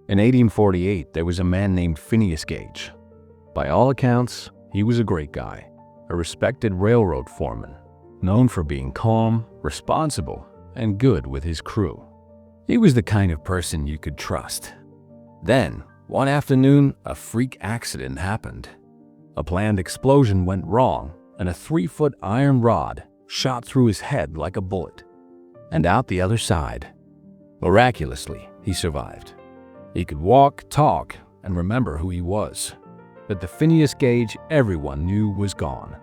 In 1848, there was a man named Phineas Gage. By all accounts, he was a great guy, a respected railroad foreman, known for being calm, responsible, and good with his crew. He was the kind of person you could trust. Then, one afternoon, a freak accident happened. A planned explosion went wrong, and a 3-foot iron rod shot through his head like a bullet, and out the other side. Miraculously, he survived. He could walk, talk, and remember who he was. But the Phineas Gage everyone knew was gone.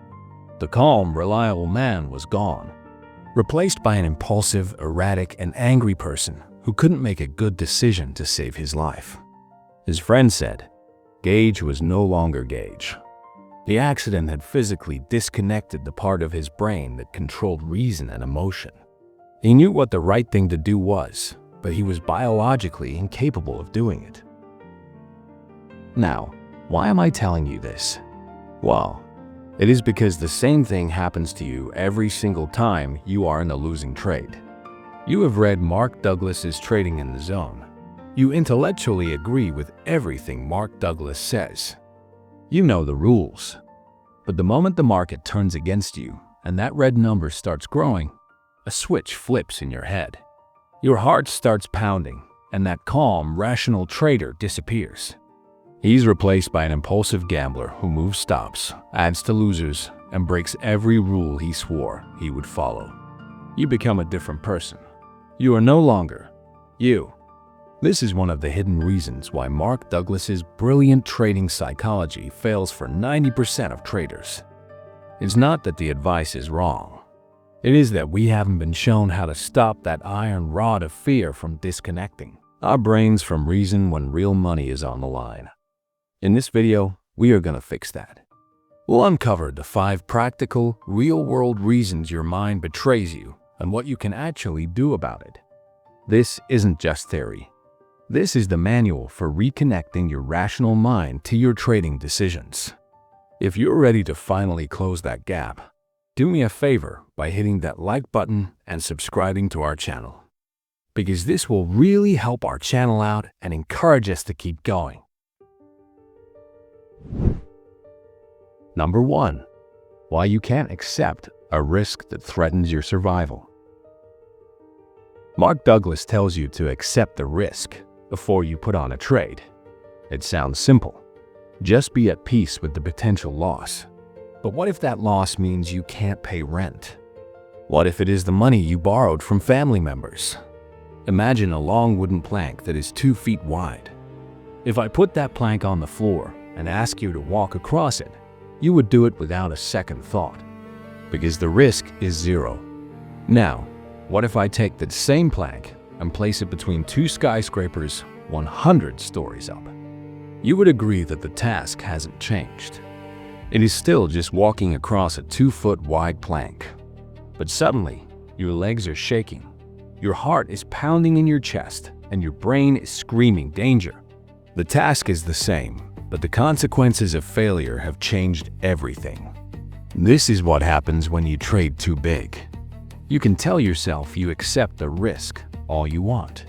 The calm, reliable man was gone, replaced by an impulsive, erratic, and angry person who couldn't make a good decision to save his life. His friend said, Gage was no longer Gage. The accident had physically disconnected the part of his brain that controlled reason and emotion. He knew what the right thing to do was, but he was biologically incapable of doing it. Now, why am I telling you this? Well, it is because the same thing happens to you every single time you are in a losing trade. You have read Mark Douglas's Trading in the Zone. You intellectually agree with everything Mark Douglas says. You know the rules. But the moment the market turns against you and that red number starts growing, a switch flips in your head. Your heart starts pounding, and that calm, rational trader disappears. He's replaced by an impulsive gambler who moves stops, adds to losers, and breaks every rule he swore he would follow. You become a different person. You are no longer you. This is one of the hidden reasons why Mark Douglas's brilliant trading psychology fails for 90% of traders. It's not that the advice is wrong. It is that we haven't been shown how to stop that iron rod of fear from disconnecting our brains from reason when real money is on the line. In this video, we are going to fix that. We'll uncover the 5 practical, real-world reasons your mind betrays you and what you can actually do about it. This isn't just theory. This is the manual for reconnecting your rational mind to your trading decisions. If you're ready to finally close that gap, do me a favor by hitting that like button and subscribing to our channel, because this will really help our channel out and encourage us to keep going. Number 1. Why you can't accept a risk that threatens your survival. Mark Douglas tells you to accept the risk before you put on a trade. It sounds simple. Just be at peace with the potential loss. But what if that loss means you can't pay rent? What if it is the money you borrowed from family members? Imagine a long wooden plank that is 2 feet wide. If I put that plank on the floor and ask you to walk across it, you would do it without a second thought, because the risk is 0. Now, what if I take that same plank and place it between 2 skyscrapers 100 stories up? You would agree that the task hasn't changed. It is still just walking across a 2-foot wide plank. But suddenly, your legs are shaking, your heart is pounding in your chest, and your brain is screaming danger. The task is the same, but the consequences of failure have changed everything. This is what happens when you trade too big. You can tell yourself you accept the risk all you want.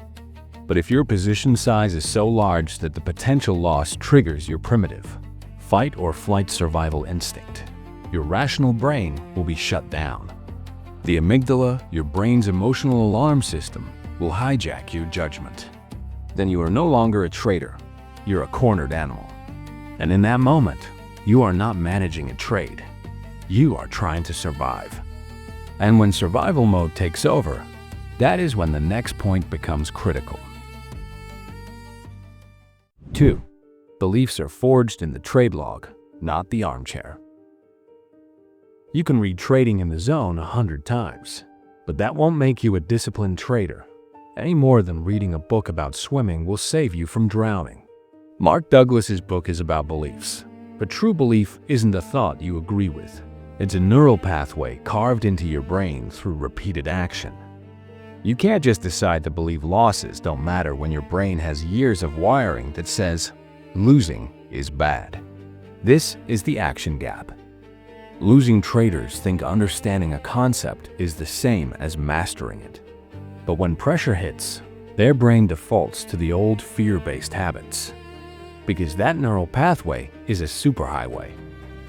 But if your position size is so large that the potential loss triggers your primitive fight or flight survival instinct, your rational brain will be shut down. The amygdala, your brain's emotional alarm system, will hijack your judgment. Then you are no longer a trader, you're a cornered animal. And in that moment, you are not managing a trade. You are trying to survive. And when survival mode takes over, that is when the next point becomes critical. 2. Beliefs are forged in the trade log, not the armchair. You can read Trading in the Zone 100 times, but that won't make you a disciplined trader, any more than reading a book about swimming will save you from drowning. Mark Douglas's book is about beliefs, but true belief isn't a thought you agree with. It's a neural pathway carved into your brain through repeated action. You can't just decide to believe losses don't matter when your brain has years of wiring that says losing is bad. This is the action gap. Losing traders think understanding a concept is the same as mastering it. But when pressure hits, Their brain defaults to the old fear-based habits, because that neural pathway is a superhighway,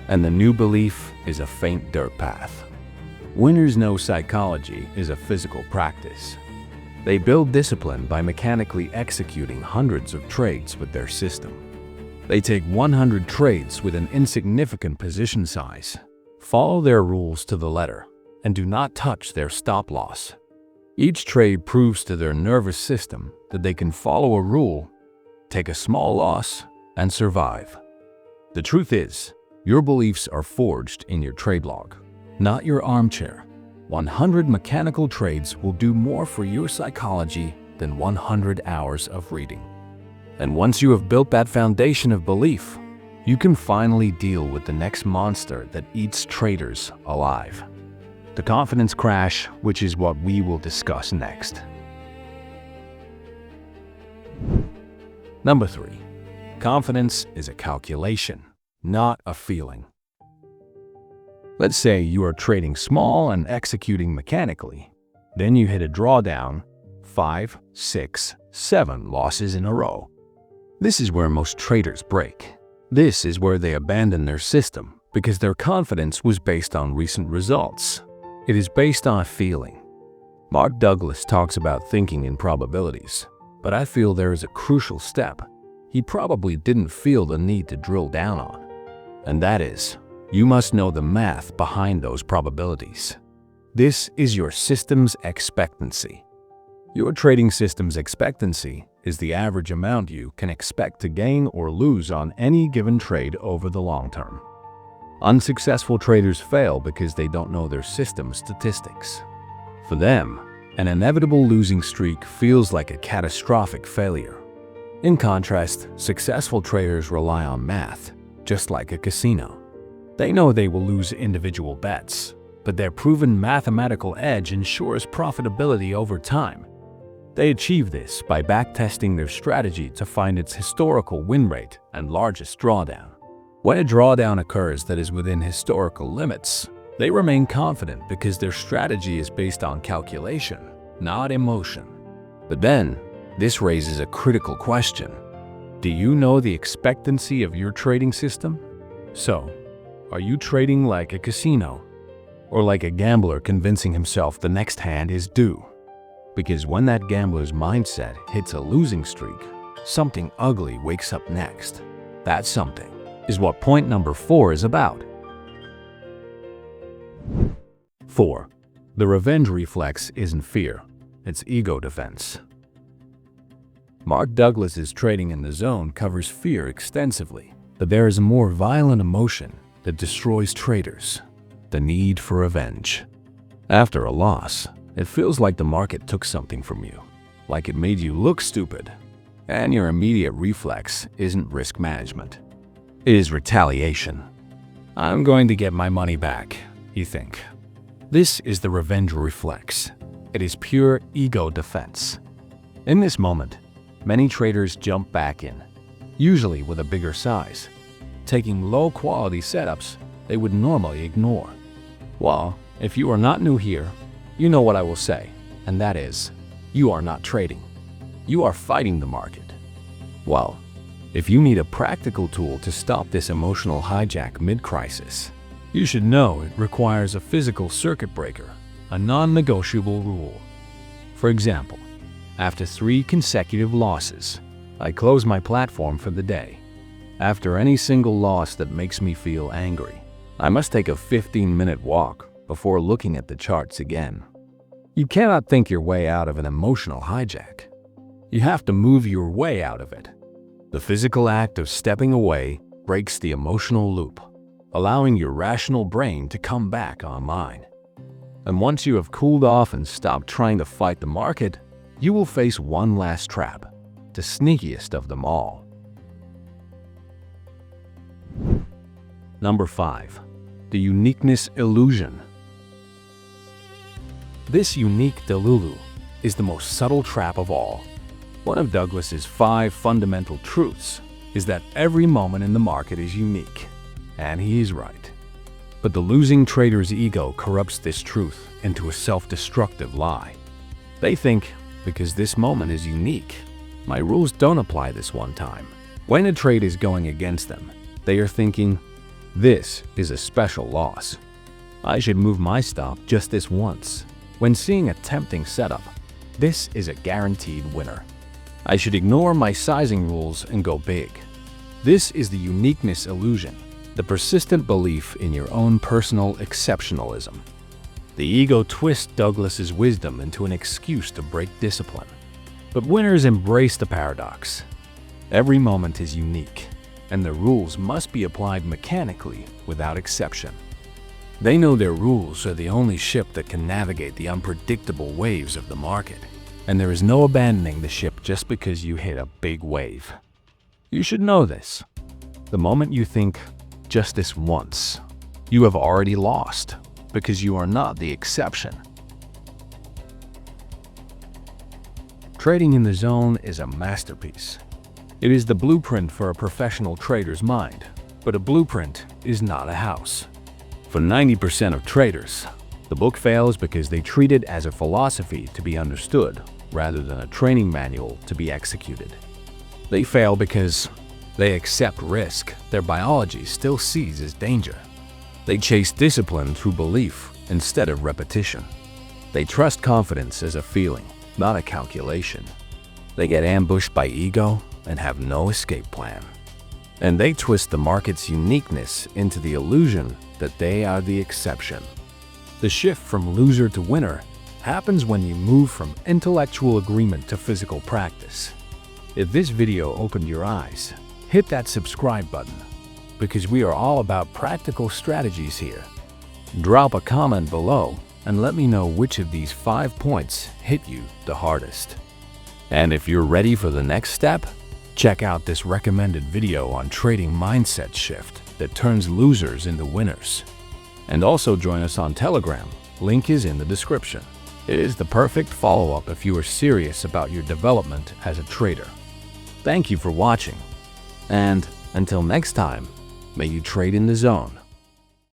and the new belief is a faint dirt path. Winners know psychology is a physical practice. They build discipline by mechanically executing hundreds of trades with their system. They take 100 trades with an insignificant position size, follow their rules to the letter, and do not touch their stop loss. Each trade proves to their nervous system that they can follow a rule, take a small loss, and survive. The truth is, your beliefs are forged in your trade log, not your armchair. 100 mechanical trades will do more for your psychology than 100 hours of reading. And once you have built that foundation of belief, you can finally deal with the next monster that eats traders alive: the confidence crash, which is what we will discuss next. Number 3. Confidence is a calculation, not a feeling. Let's say you are trading small and executing mechanically. Then you hit a drawdown, 5, 6, 7 losses in a row. This is where most traders break. This is where they abandon their system because their confidence was based on recent results. It is based on a feeling. Mark Douglas talks about thinking in probabilities, but I feel there is a crucial step he probably didn't feel the need to drill down on. And that is, you must know the math behind those probabilities. This is your system's expectancy. Your trading system's expectancy is the average amount you can expect to gain or lose on any given trade over the long term. Unsuccessful traders fail because they don't know their system's statistics. For them, an inevitable losing streak feels like a catastrophic failure. In contrast, successful traders rely on math, just like a casino. They know they will lose individual bets, but their proven mathematical edge ensures profitability over time. They achieve this by backtesting their strategy to find its historical win rate and largest drawdown. When a drawdown occurs that is within historical limits, they remain confident because their strategy is based on calculation, not emotion. But then, this raises a critical question. Do you know the expectancy of your trading system? So, are you trading like a casino, or like a gambler convincing himself the next hand is due? Because when that gambler's mindset hits a losing streak, something ugly wakes up next. That something is what point number 4 is about. 4. The revenge reflex isn't fear, it's ego defense. Mark Douglas's Trading in the Zone covers fear extensively, but there is a more violent emotion that destroys traders: the need for revenge. After a loss, it feels like the market took something from you, like it made you look stupid, and your immediate reflex isn't risk management. It is retaliation. I'm going to get my money back, you think. This is the revenge reflex. It is pure ego defense. In this moment, many traders jump back in, usually with a bigger size, taking low-quality setups they would normally ignore. Well, if you are not new here, you know what I will say, and that is, you are not trading. You are fighting the market. Well, if you need a practical tool to stop this emotional hijack mid-crisis, you should know it requires a physical circuit breaker, a non-negotiable rule. For example, after 3 consecutive losses, I close my platform for the day. After any single loss that makes me feel angry, I must take a 15-minute walk before looking at the charts again. You cannot think your way out of an emotional hijack. You have to move your way out of it. The physical act of stepping away breaks the emotional loop, allowing your rational brain to come back online. And once you have cooled off and stopped trying to fight the market, you will face one last trap, the sneakiest of them all. Number 5. The uniqueness illusion. This unique delulu is the most subtle trap of all. One of Douglas's 5 fundamental truths is that every moment in the market is unique, and he is right. But the losing trader's ego corrupts this truth into a self-destructive lie. They think, because this moment is unique. My rules don't apply this one time. When a trade is going against them, they are thinking, this is a special loss. I should move my stop just this once. When seeing a tempting setup, this is a guaranteed winner. I should ignore my sizing rules and go big. This is the uniqueness illusion, the persistent belief in your own personal exceptionalism. The ego twists Douglas's wisdom into an excuse to break discipline. But winners embrace the paradox. Every moment is unique, and the rules must be applied mechanically without exception. They know their rules are the only ship that can navigate the unpredictable waves of the market, and there is no abandoning the ship just because you hit a big wave. You should know this. The moment you think, just this once, you have already lost, because you are not the exception. Trading in the zone is a masterpiece. It is the blueprint for a professional trader's mind, but a blueprint is not a house. For 90% of traders, the book fails because they treat it as a philosophy to be understood rather than a training manual to be executed. They fail because they accept risk their biology still sees as danger. They chase discipline through belief instead of repetition. They trust confidence as a feeling, not a calculation. They get ambushed by ego and have no escape plan. And they twist the market's uniqueness into the illusion that they are the exception. The shift from loser to winner happens when you move from intellectual agreement to physical practice. If this video opened your eyes, hit that subscribe button, because we are all about practical strategies here. Drop a comment below and let me know which of these 5 points hit you the hardest. And if you're ready for the next step, check out this recommended video on trading mindset shift that turns losers into winners. And also join us on Telegram, link is in the description. It is the perfect follow-up if you are serious about your development as a trader. Thank you for watching, and until next time, may you trade in the zone.